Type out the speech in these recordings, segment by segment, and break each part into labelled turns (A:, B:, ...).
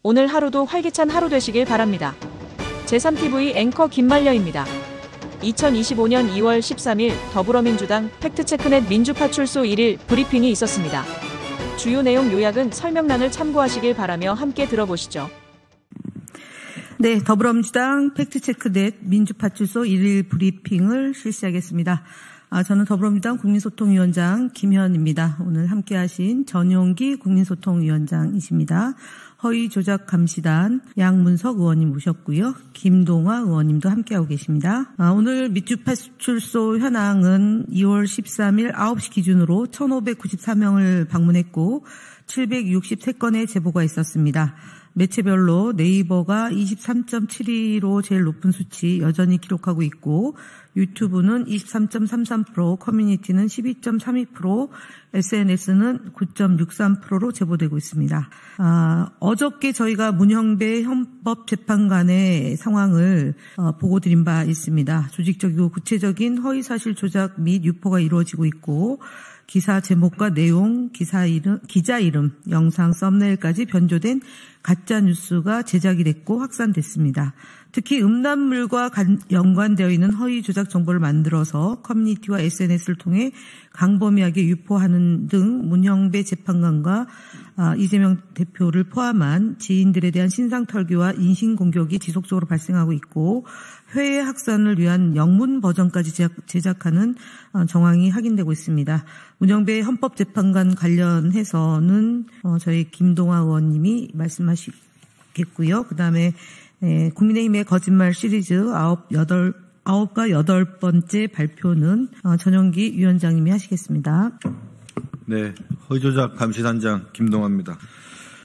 A: 오늘 하루도 활기찬 하루 되시길 바랍니다. 제3TV 앵커 김말려입니다. 2025년 2월 13일 더불어민주당 팩트체크넷 민주파출소 1일 브리핑이 있었습니다. 주요 내용 요약은 설명란을 참고하시길 바라며 함께 들어보시죠.
B: 네, 더불어민주당 팩트체크넷 민주파출소 1일 브리핑을 실시하겠습니다. 저는 더불어민주당 국민소통위원장 김현입니다. 오늘 함께하신 전용기 국민소통위원장이십니다. 허위조작감시단 양문석 의원님 모셨고요. 김동화 의원님도 함께하고 계십니다. 오늘 민주파출소 현황은 2월 13일 9시 기준으로 1,594명을 방문했고 763건의 제보가 있었습니다. 매체별로 네이버가 23.72로 제일 높은 수치 여전히 기록하고 있고 유튜브는 23.33%, 커뮤니티는 12.32%, SNS는 9.63%로 제보되고 있습니다. 어저께 저희가 문형배 헌법재판관의 상황을 보고드린 바 있습니다. 조직적이고 구체적인 허위사실 조작 및 유포가 이루어지고 있고 기사 제목과 내용, 기자 이름, 영상, 썸네일까지 변조된 가짜뉴스가 제작이 됐고 확산됐습니다. 특히 음란물과 연관되어 있는 허위 조작 정보를 만들어서 커뮤니티와 SNS를 통해 강범위하게 유포하는 등 문형배 재판관과 이재명 대표를 포함한 지인들에 대한 신상털기와 인신공격이 지속적으로 발생하고 있고 회의 확산을 위한 영문 버전까지 제작하는 정황이 확인되고 있습니다. 문형배 헌법재판관 관련해서는 저희 김동화 의원님이 말씀하시겠고요. 그다음에 국민의힘의 거짓말 시리즈 9과 8번째 발표는 전용기 위원장님이 하시겠습니다.
C: 네, 허위조작 감시단장 김동화입니다.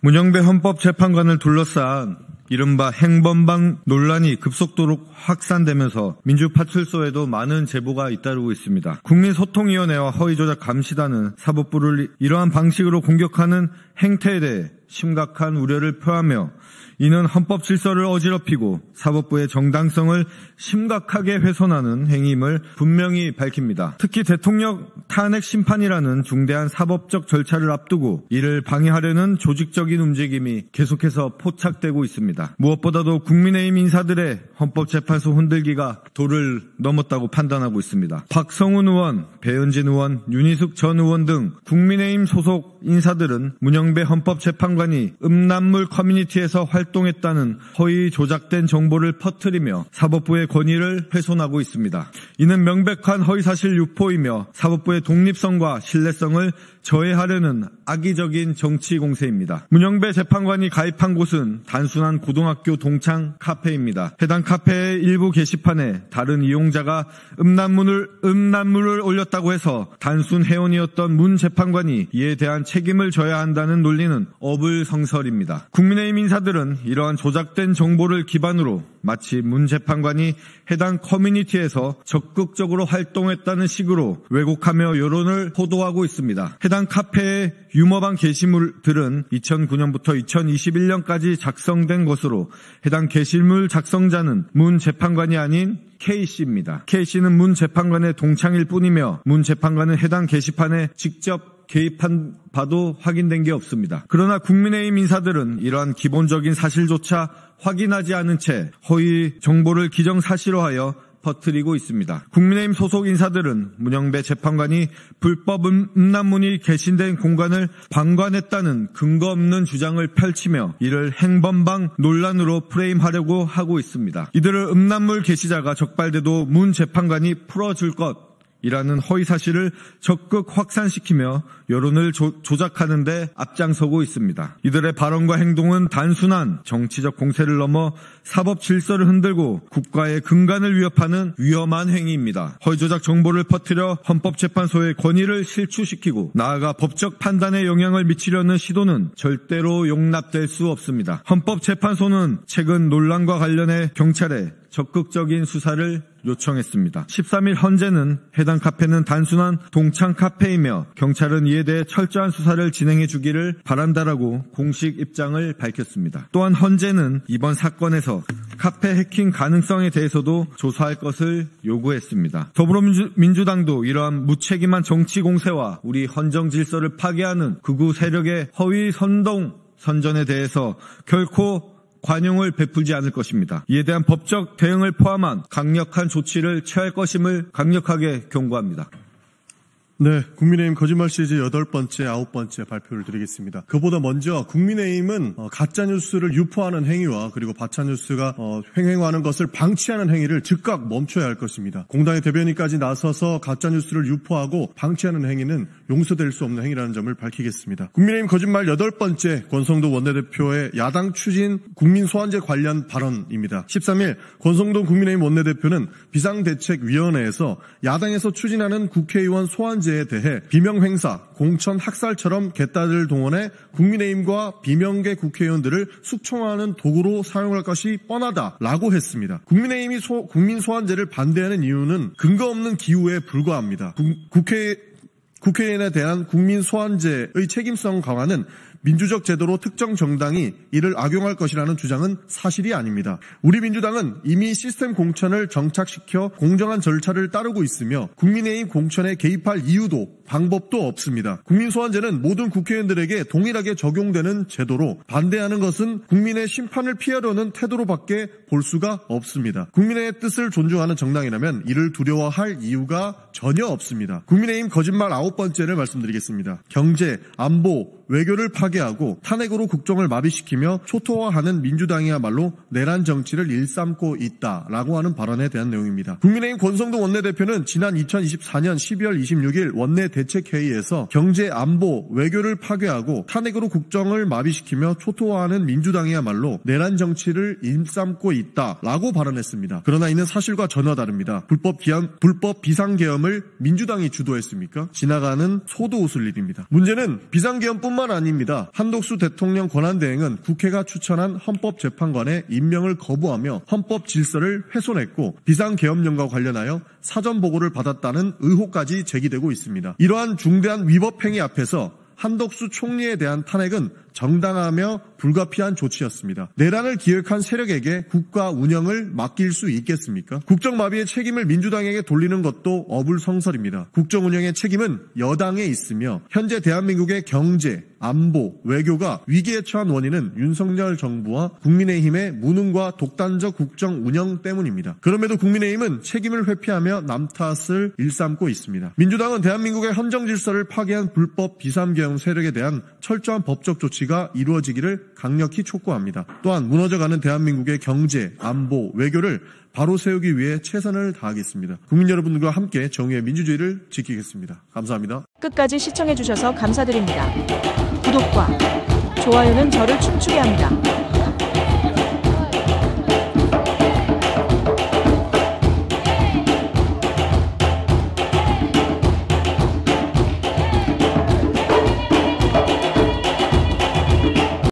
C: 문형배 헌법재판관을 둘러싼 이른바 행범방 논란이 급속도로 확산되면서 민주파출소에도 많은 제보가 잇따르고 있습니다. 국민소통위원회와 허위조작 감시단은 사법부를 이러한 방식으로 공격하는 행태에 대해 심각한 우려를 표하며 이는 헌법 질서를 어지럽히고 사법부의 정당성을 심각하게 훼손하는 행위임을 분명히 밝힙니다. 특히 대통령 탄핵 심판이라는 중대한 사법적 절차를 앞두고 이를 방해하려는 조직적인 움직임이 계속해서 포착되고 있습니다. 무엇보다도 국민의힘 인사들의 헌법재판소 흔들기가 도를 넘었다고 판단하고 있습니다. 박성훈 의원, 배현진 의원, 윤희숙 전 의원 등 국민의힘 소속 인사들은 문형배 헌법재판관이 음란물 커뮤니티에서 활동했다는 허위 조작된 정보를 퍼뜨리며 사법부의 권위를 훼손하고 있습니다. 이는 명백한 허위사실 유포이며 사법부의 독립성과 신뢰성을 저해하려는 악의적인 정치 공세입니다. 문형배 재판관이 가입한 곳은 단순한 고등학교 동창 카페입니다. 해당 카페의 일부 게시판에 다른 이용자가 음란물을 올렸다고 해서 단순 회원이었던 문 재판관이 이에 대한 책임을 져야 한다는 논리는 어불성설입니다. 국민의힘 인사들은 이러한 조작된 정보를 기반으로 마치 문 재판관이 해당 커뮤니티에서 적극적으로 활동했다는 식으로 왜곡하며 여론을 호도하고 있습니다. 해당 카페의 유머방 게시물들은 2009년부터 2021년까지 작성된 것으로 해당 게시물 작성자는 문 재판관이 아닌 K씨입니다. K씨는 문 재판관의 동창일 뿐이며 문 재판관은 해당 게시판에 직접 개입한 바도 확인된 게 없습니다. 그러나 국민의힘 인사들은 이러한 기본적인 사실조차 확인하지 않은 채 허위 정보를 기정사실화하여 퍼뜨리고 있습니다. 국민의힘 소속 인사들은 문형배 재판관이 불법 음란물이 개신된 공간을 방관했다는 근거 없는 주장을 펼치며 이를 행범방 논란으로 프레임하려고 하고 있습니다. 이들을 음란물 게시자가 적발돼도 문 재판관이 풀어줄 것 이라는 허위사실을 적극 확산시키며 여론을 조작하는 데 앞장서고 있습니다. 이들의 발언과 행동은 단순한 정치적 공세를 넘어 사법 질서를 흔들고 국가의 근간을 위협하는 위험한 행위입니다. 허위조작 정보를 퍼뜨려 헌법재판소의 권위를 실추시키고 나아가 법적 판단에 영향을 미치려는 시도는 절대로 용납될 수 없습니다. 헌법재판소는 최근 논란과 관련해 경찰에 적극적인 수사를 요청했습니다. 13일 헌재는 해당 카페는 단순한 동창 카페이며 경찰은 이에 대해 철저한 수사를 진행해 주기를 바란다라고 공식 입장을 밝혔습니다. 또한 헌재는 이번 사건에서 카페 해킹 가능성에 대해서도 조사할 것을 요구했습니다. 더불어민주당도 이러한 무책임한 정치 공세와 우리 헌정 질서를 파괴하는 극우 세력의 허위 선동 선전에 대해서 결코 관용을 베풀지 않을 것입니다. 이에 대한 법적 대응을 포함한 강력한 조치를 취할 것임을 강력하게 경고합니다.
D: 네, 국민의힘 거짓말 시리즈 8번째, 9번째 발표를 드리겠습니다. 그보다 먼저 국민의힘은 가짜뉴스를 유포하는 행위와 그리고 가짜뉴스가 횡행하는 것을 방치하는 행위를 즉각 멈춰야 할 것입니다. 공당의 대변인까지 나서서 가짜뉴스를 유포하고 방치하는 행위는 용서될 수 없는 행위라는 점을 밝히겠습니다. 국민의힘 거짓말 8번째 권성동 원내대표의 야당 추진 국민소환제 관련 발언입니다. 13일 권성동 국민의힘 원내대표는 비상대책위원회에서 야당에서 추진하는 국회의원 소환제 에 대해 비명행사, 공천, 학살처럼 갯다들 동원해 국민의힘과 비명계 국회의원들을 숙청하는 도구로 사용할 것이 뻔하다라고 했습니다. 국민의힘이 국민 소환제를 반대하는 이유는 근거 없는 기우에 불과합니다. 국회의원에 대한 국민 소환제의 책임성 강화는 민주적 제도로 특정 정당이 이를 악용할 것이라는 주장은 사실이 아닙니다. 우리 민주당은 이미 시스템 공천을 정착시켜 공정한 절차를 따르고 있으며 국민의힘 공천에 개입할 이유도 방법도 없습니다. 국민소환제는 모든 국회의원들에게 동일하게 적용되는 제도로 반대하는 것은 국민의 심판을 피하려는 태도로밖에 볼 수가 없습니다. 국민의 뜻을 존중하는 정당이라면 이를 두려워할 이유가 전혀 없습니다. 국민의힘 거짓말 9번째를 말씀드리겠습니다. 경제, 안보, 외교를 파괴하고 탄핵으로 국정을 마비시키며 초토화하는 민주당이야말로 내란 정치를 일삼고 있다라고 하는 발언에 대한 내용입니다. 국민의힘 권성동 원내대표는 지난 2024년 12월 26일 원내 대책회의에서 경제, 안보, 외교를 파괴하고 탄핵으로 국정을 마비시키며 초토화하는 민주당이야말로 내란 정치를 일삼고 있다라고 발언했습니다. 그러나 이는 사실과 전혀 다릅니다. 불법 비상계엄을 민주당이 주도했습니까? 지나가는 소도 웃을 일입니다. 문제는 비상계엄뿐만 아닙니다. 한덕수 대통령 권한대행은 국회가 추천한 헌법재판관의 임명을 거부하며 헌법 질서를 훼손했고 비상계엄령과 관련하여 사전 보고를 받았다는 의혹까지 제기되고 있습니다. 이러한 중대한 위법 행위 앞에서 한덕수 총리에 대한 탄핵은 정당하며 불가피한 조치였습니다. 내란을 기획한 세력에게 국가 운영을 맡길 수 있겠습니까? 국정마비의 책임을 민주당에게 돌리는 것도 어불성설입니다. 국정 운영의 책임은 여당에 있으며 현재 대한민국의 경제, 안보, 외교가 위기에 처한 원인은 윤석열 정부와 국민의힘의 무능과 독단적 국정 운영 때문입니다. 그럼에도 국민의힘은 책임을 회피하며 남 탓을 일삼고 있습니다. 민주당은 대한민국의 헌정 질서를 파괴한 불법 비상계엄 세력에 대한 철저한 법적 조치가 이루어지기를 강력히 촉구합니다. 또한 무너져가는 대한민국의 경제, 안보, 외교를 바로 세우기 위해 최선을 다하겠습니다. 국민 여러분들과 함께 정의의 민주주의를 지키겠습니다. 감사합니다.
A: 끝까지 시청해주셔서 감사드립니다. 구독과 좋아요는 저를 춤추게 합니다.